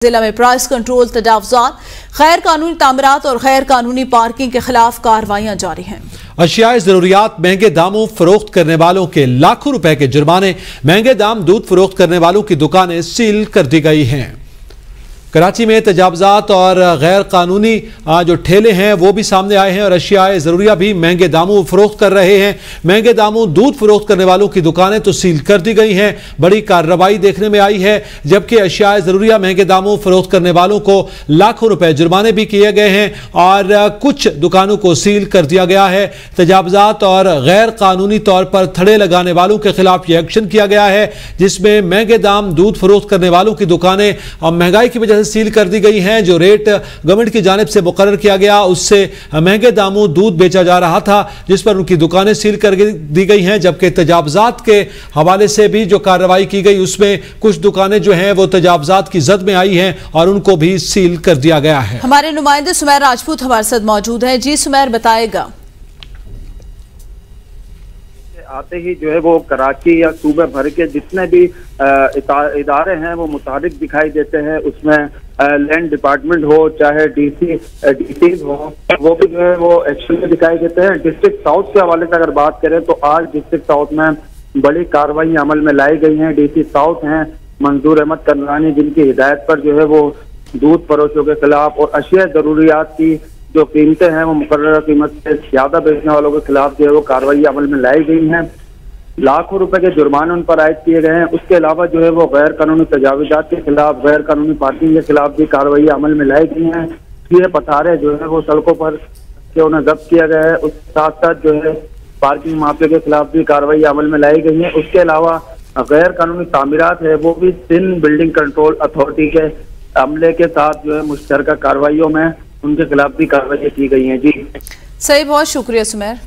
जिला में price control, तजावुजात, गैर कानूनी तामीरात और गैर कानूनी पार्किंग के खिलाफ कार्रवाइयां जारी हैं। अशियाए जरूरियात महंगे दामों फरोख्त करने वालों के लाखों रुपए के जुर्माने, महंगे दाम दूध फरोख्त करने वालों की दुकानें सील कर दी गई हैं। कराची में तजावुजात और गैर कानूनी जो ठेले हैं वो भी सामने आए हैं और अशियाए ज़रूरिया भी महंगे दामों फरोख्त कर रहे हैं। महंगे दामों दूध फरोख्त करने वालों की दुकानें तो सील कर दी गई हैं। बड़ी कार्रवाई देखने में आई है, जबकि अशियाए ज़रूरिया महंगे दामों फरोख्त करने वालों को लाखों रुपए जुर्माने भी किए गए हैं और कुछ दुकानों को सील कर दिया गया है। तजावुजात और गैर कानूनी तौर पर थड़े लगाने वालों के खिलाफ यह एक्शन किया गया है, जिसमें महंगे दाम दूध फरोख्त करने वालों की दुकानें महंगाई की वजह सील कर दी गई हैं। जो रेट गवर्नमेंट की जानिब से मुकर्रर किया गया उससे महंगे दामों दूध बेचा जा रहा था, जिस पर उनकी दुकानें सील कर दी गई हैं। जबकि तजावुजात के हवाले से भी जो कार्रवाई की गई उसमें कुछ दुकानें जो हैं वो तजावुजात की जद में आई हैं और उनको भी सील कर दिया गया है। हमारे नुमाइंदे सुमैर राजपूत हमारे साथ मौजूद है। जी सुमैर, बताएगा। आते ही जो है वो कराची या सूबे भर के जितने भी इदारे हैं वो मुताबिक दिखाई देते हैं। उसमें लैंड डिपार्टमेंट हो चाहे डीसी हो, वो भी जो है वो एक्शन में दिखाई देते हैं। डिस्ट्रिक्ट साउथ के हवाले से अगर बात करें तो आज डिस्ट्रिक्ट साउथ में बड़ी कार्रवाई अमल में लाई गई हैं। डीसी साउथ हैं मंजूर अहमद करनानी, जिनकी हिदायत पर जो है वो दूध फरोशों के खिलाफ और अशिया जरूरियात की जो कीमतें हैं वो मुकर्रर कीमत से ज्यादा बेचने वालों के खिलाफ जो है वो कार्रवाई अमल में लाई गई हैं। लाखों रुपए के जुर्माने उन पर आयद किए गए हैं। उसके अलावा जो है वो गैर कानूनी तजावुजात के खिलाफ, गैर कानूनी पार्किंग के खिलाफ भी कार्रवाई अमल में लाई गई हैं। ये पथारे जो है वो सड़कों पर के उन्हें जब्त किया गया है। उसके साथ साथ जो है पार्किंग माफिया के खिलाफ भी कार्रवाई अमल में लाई गई है। उसके अलावा गैर कानूनी तामीरात है वो भी 3 बिल्डिंग कंट्रोल अथॉरिटी के अमले के साथ जो है मुश्तरका कार्रवाइयों में उनके खिलाफ भी कार्रवाई की गई है। जी सही, बहुत शुक्रिया सुमैर।